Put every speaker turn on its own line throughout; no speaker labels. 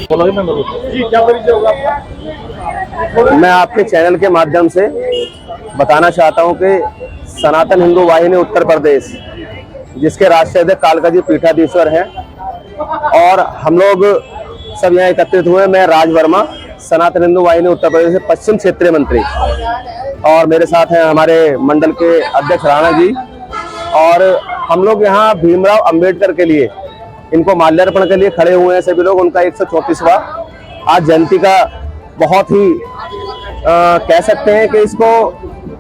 जी, क्या परिचय होगा आपका?
मैं आपके चैनल के माध्यम से बताना चाहता हूं कि सनातन हिंदू वाहिनी उत्तर प्रदेश, जिसके राष्ट्रीय अध्यक्ष कालकाजी पीठाधीश्वर हैं, और हम लोग सब यहाँ एकत्रित हुए। मैं राज वर्मा, सनातन हिंदू वाहिनी उत्तर प्रदेश से पश्चिम क्षेत्रीय मंत्री, और मेरे साथ हैं हमारे मंडल के अध्यक्ष राणा जी। और हम लोग यहाँ भीमराव अंबेडकर के लिए, इनको माल्यार्पण के लिए खड़े हुए हैं सभी लोग। उनका 134वां आज जयंती का बहुत ही कह सकते हैं कि इसको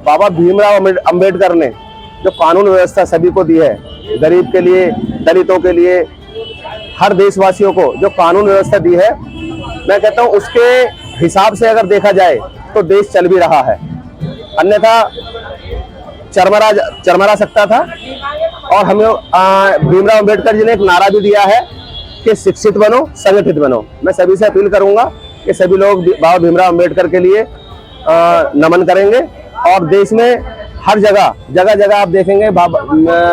बाबा भीमराव अंबेडकर ने जो कानून व्यवस्था सभी को दी है, गरीब के लिए, दलितों के लिए, हर देशवासियों को जो कानून व्यवस्था दी है, मैं कहता हूं उसके हिसाब से अगर देखा जाए तो देश चल भी रहा है, अन्यथा चरमरा सकता था। और हम भीमराव अंबेडकर जी ने एक नारा भी दिया है कि शिक्षित बनो, संगठित बनो। मैं सभी से अपील करूंगा कि सभी लोग बाबा भीमराव अंबेडकर के लिए नमन करेंगे। और देश में हर जगह आप देखेंगे बाबा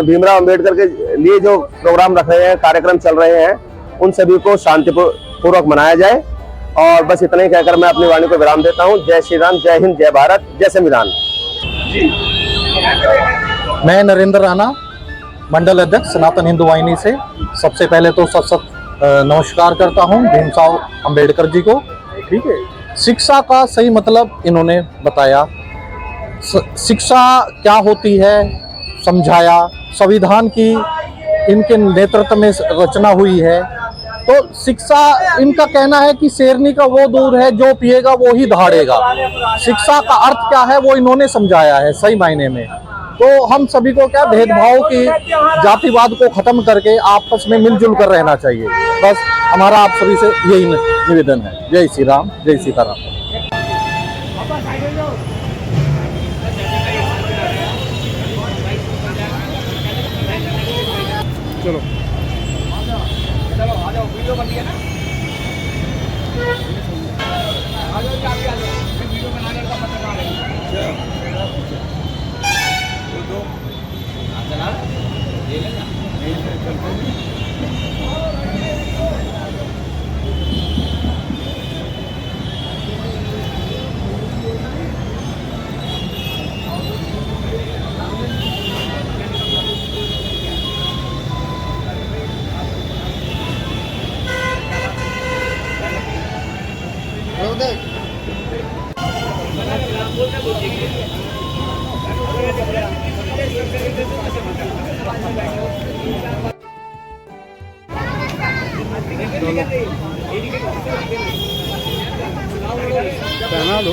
भीमराव अंबेडकर के लिए जो प्रोग्राम रख रहे हैं, कार्यक्रम चल रहे हैं, उन सभी को शांतिपूर्वक मनाया जाए। और बस इतना ही कहकर मैं अपनी वाणी को विराम देता हूँ। जय श्री राम, जय हिंद, जय भारत, जय संविधान।
मैं नरेंद्र राणा, मंडल अध्यक्ष सनातन हिंदू वाहिनी से। सबसे पहले तो सत नमस्कार करता हूँ भीमराव अंबेडकर जी को। ठीक है, शिक्षा का सही मतलब इन्होंने बताया, शिक्षा क्या होती है समझाया, संविधान की इनके नेतृत्व में रचना हुई है। तो शिक्षा, इनका कहना है कि शेरनी का वो दूध है जो पिएगा वो ही दहाड़ेगा। शिक्षा का अर्थ क्या है वो इन्होंने समझाया है सही मायने में। तो हम सभी को क्या, भेदभाव की, जातिवाद को खत्म करके आपस में मिलजुल कर रहना चाहिए। बस हमारा आप सभी से यही निवेदन है। जय श्री राम, जय सीताराम।
चलो आ जाओ, वीडियो बन गया ना, आ जाओ, वीडियो बनाने का मतलब आ रही है। पहना लो।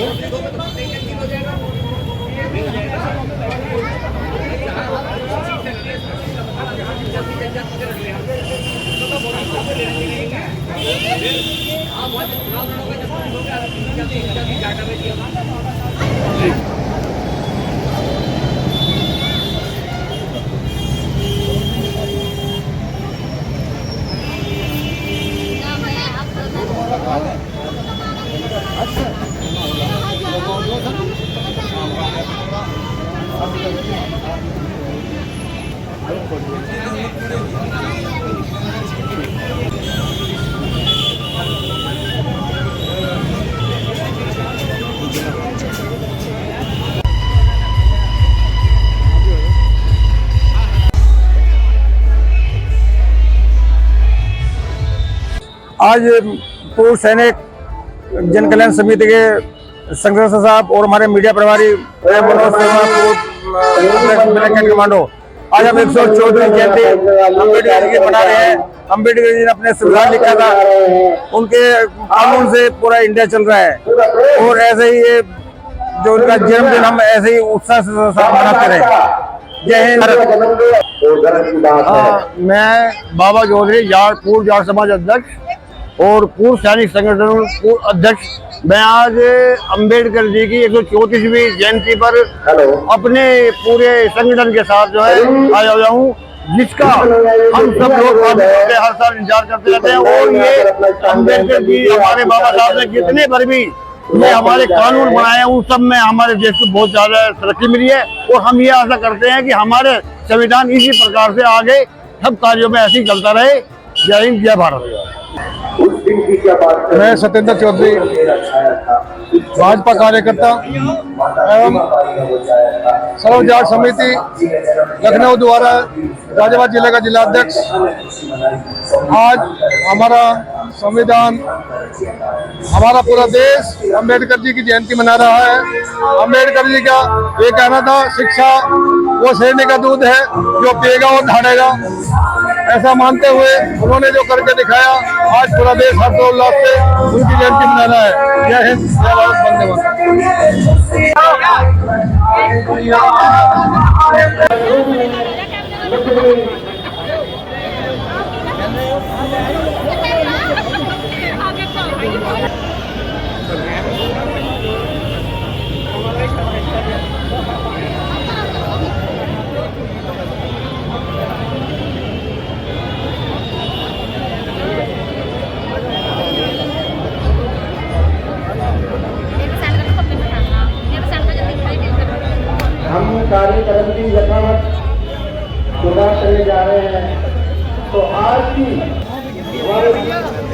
आज पूर्व सैनिक जन कल्याण समिति के संघर्ष साहब और हमारे मीडिया प्रभारी मनोज शर्मा कमांडो, आज हम 114वीं जयंती अम्बेडकर जी की मना रहे हैं। अम्बेडकर जी ने अपने संविधान लिखा था, उनके कानून से पूरा इंडिया चल रहा है। और ऐसे ही ये जो उनका जन्मदिन हम ऐसे ही उत्साह से मनाते रहे। जय हिंद। मैं बाबा चौधरी, पूर्व जाट समाज अध्यक्ष और पूर्व सैनिक संगठन पूर्व अध्यक्ष, मैं आज अंबेडकर जी की 134वीं जयंती पर अपने पूरे संगठन के साथ जो है आया हुआ हूँ, जिसका हम सब लोग हर साल इंतजार करते रहते हैं। और ये अंबेडकर जी हमारे बाबा साहब ने जितने भर भी ये हमारे कानून बनाए हैं, उन सब में हमारे देश को बहुत ज्यादा तरक्की मिली है। और हम ये आशा करते हैं कि हमारे संविधान इसी प्रकार से आगे सब कार्यों में ऐसे ही चलता रहे। जय हिंद, जय भारत।
मैं सत्येंद्र चौधरी, भाजपा कार्यकर्ता एवं सर्व जाट समिति लखनऊ द्वारा गाजियाबाद जिले का जिलाध्यक्ष। आज हमारा संविधान, हमारा पूरा देश अंबेडकर जी की जयंती मना रहा है। अंबेडकर जी का ये कहना था, शिक्षा वो शेरनी का दूध है जो पिएगा और धाड़ेगा। ऐसा मानते हुए उन्होंने जो करके दिखाया, आज पूरा देश हर्षोल्लास से उनकी जयंती मना रहा है। जय हिंद, जय भारत, वंदे
हम कार्यक्रम की यथावत शुरू चले जा रहे हैं। तो आज की हमारे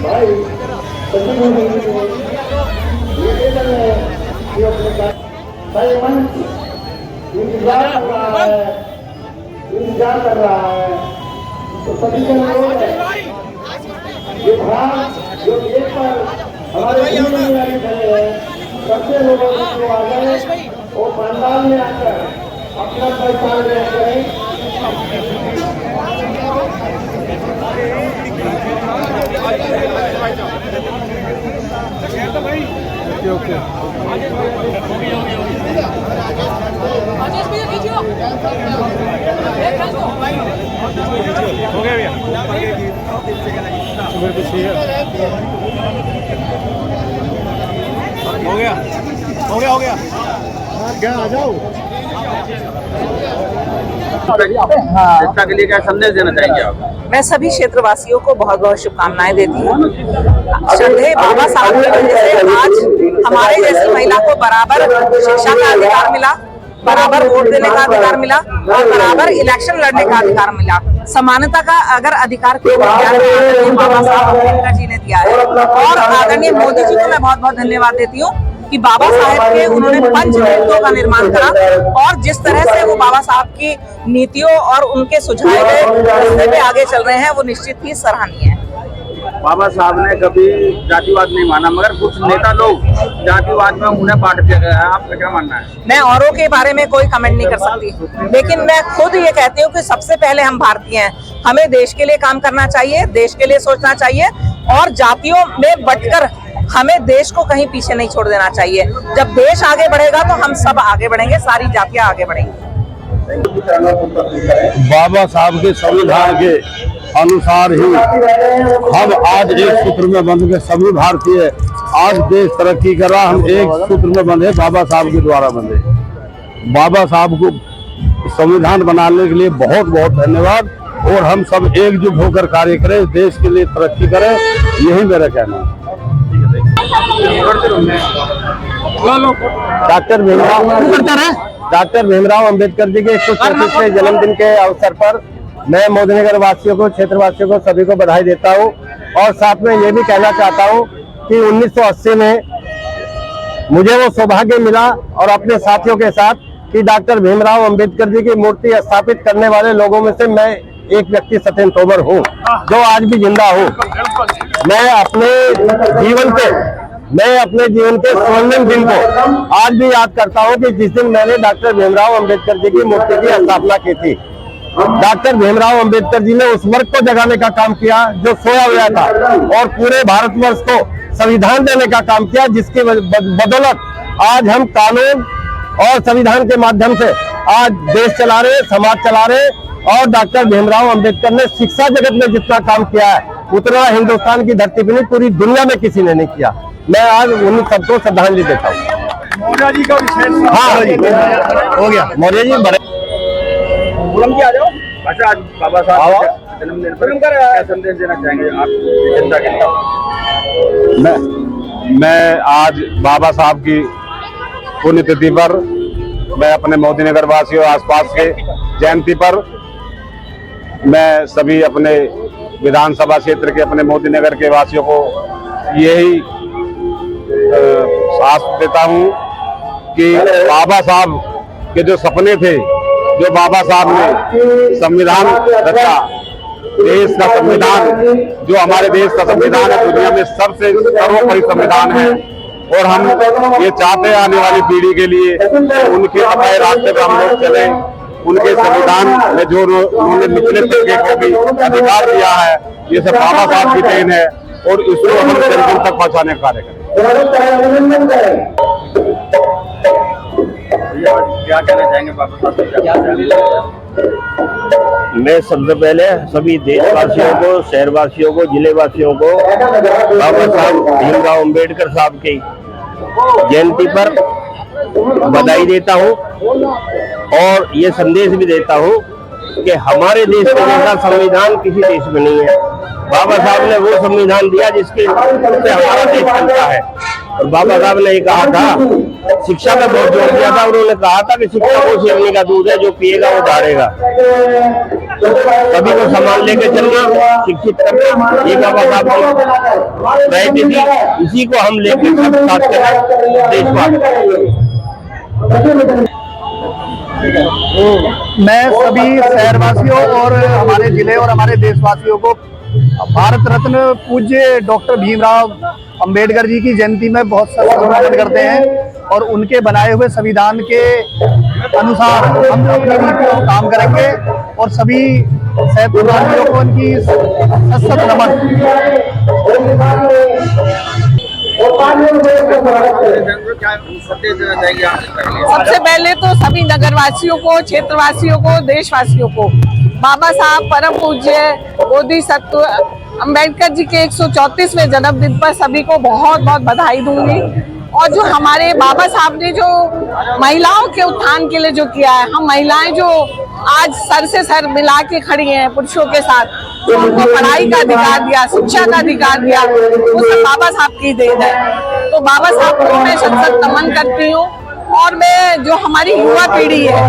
भाई निवेदन है कि अपने मन इंतजार कर रहा है तो सभी जन लोग ये भाग जो गेट पर हमारे खड़े हैं, सबसे लोगों को आ गए वो पंडाल में आकर अपना पहचान करें।
हो गया। क्या आ जाओ।
शिक्षा के लिए क्या संदेश देना चाहेंगे आप?
मैं सभी क्षेत्रवासियों को बहुत बहुत शुभकामनाएं देती हूँ। श्रद्धेय बाबा साहब की वजह से आज हमारे जैसी महिला को बराबर शिक्षा का अधिकार मिला, बराबर वोट देने का अधिकार मिला और बराबर इलेक्शन लड़ने का अधिकार मिला। समानता का अगर अधिकार बाबा साहब अम्बेडकर जी ने दिया है। और आदरणीय मोदी जी को मैं बहुत बहुत धन्यवाद देती हूँ कि बाबा साहब के उन्होंने पंचभूतों का निर्माण करा और जिस तरह से वो बाबा साहब की नीतियों और उनके सुझाए गए रास्ते पे आगे चल रहे हैं, वो निश्चित ही सराहनीय है।
बाबा साहब ने कभी जातिवाद नहीं माना, मगर कुछ नेता लोग जातिवाद में उन्हें बांट दिया गया है। आपका क्या मानना है?
मैं औरों के बारे में कोई कमेंट नहीं कर सकती, लेकिन मैं खुद ये कहती हूँ कि सबसे पहले हम भारतीय हैं, हमें देश के लिए काम करना चाहिए, देश के लिए सोचना चाहिए और जातियों में बंटकर हमें देश को कहीं पीछे नहीं छोड़ देना चाहिए। जब देश आगे बढ़ेगा तो हम सब आगे बढ़ेंगे, सारी जातियां आगे बढ़ेंगी।
बाबा साहब के संविधान के अनुसार ही हम आज एक सूत्र में बंध के सभी भारतीय, आज देश तरक्की कर रहा, हम एक सूत्र में बंधे, बाबा साहब के द्वारा बंधे। बाबा साहब को संविधान बनाने के लिए बहुत बहुत धन्यवाद और हम सब एकजुट होकर कार्य करें, देश के लिए तरक्की करें, यही मेरा कहना है। डॉक्टर भीमराव अंबेडकर जी के 134वें जन्मदिन के अवसर पर मैं मोदीनगर वासियों को, क्षेत्रवासियों को, सभी को बधाई देता हूं और साथ में ये भी कहना चाहता हूं कि 1980 में मुझे वो सौभाग्य मिला और अपने साथियों के साथ कि डॉक्टर भीमराव अंबेडकर जी की मूर्ति स्थापित करने वाले लोगों में से मैं एक व्यक्ति सत्येंद्र तोमर हूँ, जो आज भी जिंदा हूँ। मैं अपने जीवन के स्वर्णिम दिन को आज भी याद करता हूँ कि जिस दिन मैंने डॉक्टर भीमराव अंबेडकर जी की मूर्ति की स्थापना की थी। डॉक्टर भीमराव अंबेडकर जी ने उस वर्ग को जगाने का काम किया जो सोया हुआ था और पूरे भारतवर्ष को संविधान देने का काम किया, जिसकी बदौलत आज हम कानून और संविधान के माध्यम से आज देश चला रहे, समाज चला रहे। और डॉक्टर भीमराव अंबेडकर ने शिक्षा जगत में जितना काम किया है उतना हिंदुस्तान की धरती पर नहीं, पूरी दुनिया में किसी ने नहीं किया। मैं आज उन सबको श्रद्धांजलि देता हूँ।
मौर्य जी का विशेष
हो गया। मौर्य जी बड़े
आ जाओ। अच्छा, आज बाबा साहब के जन्मदिन पर क्या संदेश देना चाहेंगे आप जनता के?
मैं आज बाबा साहब की पुण्यतिथि पर मैं अपने मोदीनगर वासियों आसपास के जयंती पर मैं सभी अपने विधानसभा क्षेत्र के अपने मोदीनगर के वासियों को यही साथ देता हूँ कि बाबा साहब के जो सपने थे, जो बाबा साहब ने संविधान रचा, देश का संविधान, जो हमारे देश का संविधान है, दुनिया में सबसे सर्वोपरि संविधान है। और हम ये चाहते हैं आने वाली पीढ़ी के लिए उनके बताए रास्ते पर हम लोग चले। उनके संविधान में जो उन्होंने निचले तबके को भी अधिकार दिया है, ये सब बाबा साहब की देन है और इसको हम जन जन तक पहुँचाने का कार्य करें।
क्या कहना चाहेंगे बाबा साहब?
मैं सबसे पहले सभी देशवासियों को, शहरवासियों को, जिले वासियों को बाबा साहब भीमराव अंबेडकर साहब की जयंती पर बधाई देता हूँ और ये संदेश भी देता हूँ कि हमारे देश के जैसा संविधान किसी देश में नहीं है। बाबा साहब ने वो संविधान दिया जिसके से हमारा देश चलता है। और बाबा साहब ने कहा था, शिक्षा का बहुत जोर दिया था। उन्होंने कहा था कि शिक्षा वो शेरनी का दूध है, जो पिएगा वो धारेगा। सभी को सम्मान लेके चलना, शिक्षित करना, ये बाबा साहब की रहती थी। इसी को हम लेकर सब साथ चलें, देशवाद।
मैं सभी शहरवासियों और हमारे जिले और हमारे देशवासियों को भारत रत्न पूज्य डॉक्टर भीमराव अंबेडकर जी की जयंती में बहुत सारा सम्मान करते हैं और उनके बनाए हुए संविधान के अनुसार हम अपनी रीति को काम करेंगे और सभी सहयोगियों को उनकी सशक्त नमन।
सबसे पहले तो सभी नगरवासियों को, क्षेत्रवासियों को, देशवासियों को बाबा साहब परम पूज्य बोधिसत्व अंबेडकर जी के 134वें जन्मदिन पर सभी को बहुत बहुत बधाई दूंगी। और जो हमारे बाबा साहब ने जो महिलाओं के उत्थान के लिए जो किया है, हम महिलाएं जो आज सर से सर मिला के खड़ी हैं पुरुषों के साथ, तो उनको पढ़ाई का अधिकार दिया, शिक्षा का अधिकार दिया, वो सब बाबा साहब की देन है। तो बाबा साहब को मैं सशक्त नमन करती हूँ। और मैं जो हमारी युवा पीढ़ी है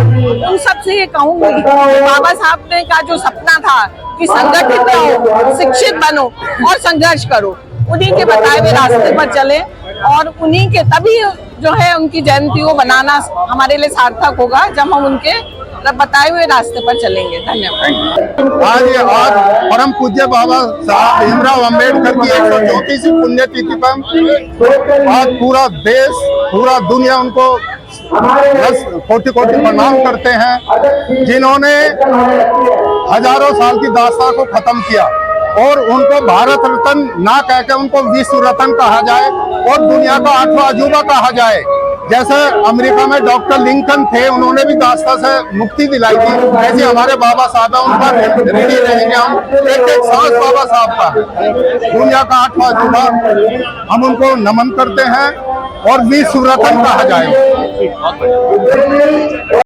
उन सबसे ये कहूंगी कि बाबा साहब ने का जो सपना था कि संगठित रहो, शिक्षित बनो और संघर्ष करो, उन्हीं के बताए हुए रास्ते पर चले और उन्हीं के तभी जो है उनकी जयंती को बनाना हमारे लिए सार्थक होगा जब हम उनके बताए हुए रास्ते पर चलेंगे। धन्यवाद।
आज परम पूज्य बाबा साहब भीमराव अंबेडकर की 134वीं पुण्यतिथि पर आज पूरा देश, पूरा दुनिया उनको कोटि कोटि प्रणाम करते हैं, जिन्होंने हजारों साल की दास्तां को खत्म किया और उनको भारत रत्न ना कहकर उनको विश्व रत्न कहा जाए और दुनिया का 8वां अजूबा कहा जाए। जैसे अमेरिका में डॉक्टर लिंकन थे, उन्होंने भी दास्तां से मुक्ति दिलाई थी, ऐसे हमारे बाबा साहब है, उनका ऋणी रहेंगे हम। एक एक सांस बाबा साहब का, दुनिया का 8वां अजूबा, हम उनको नमन करते हैं और विश्व रत्न कहा जाए।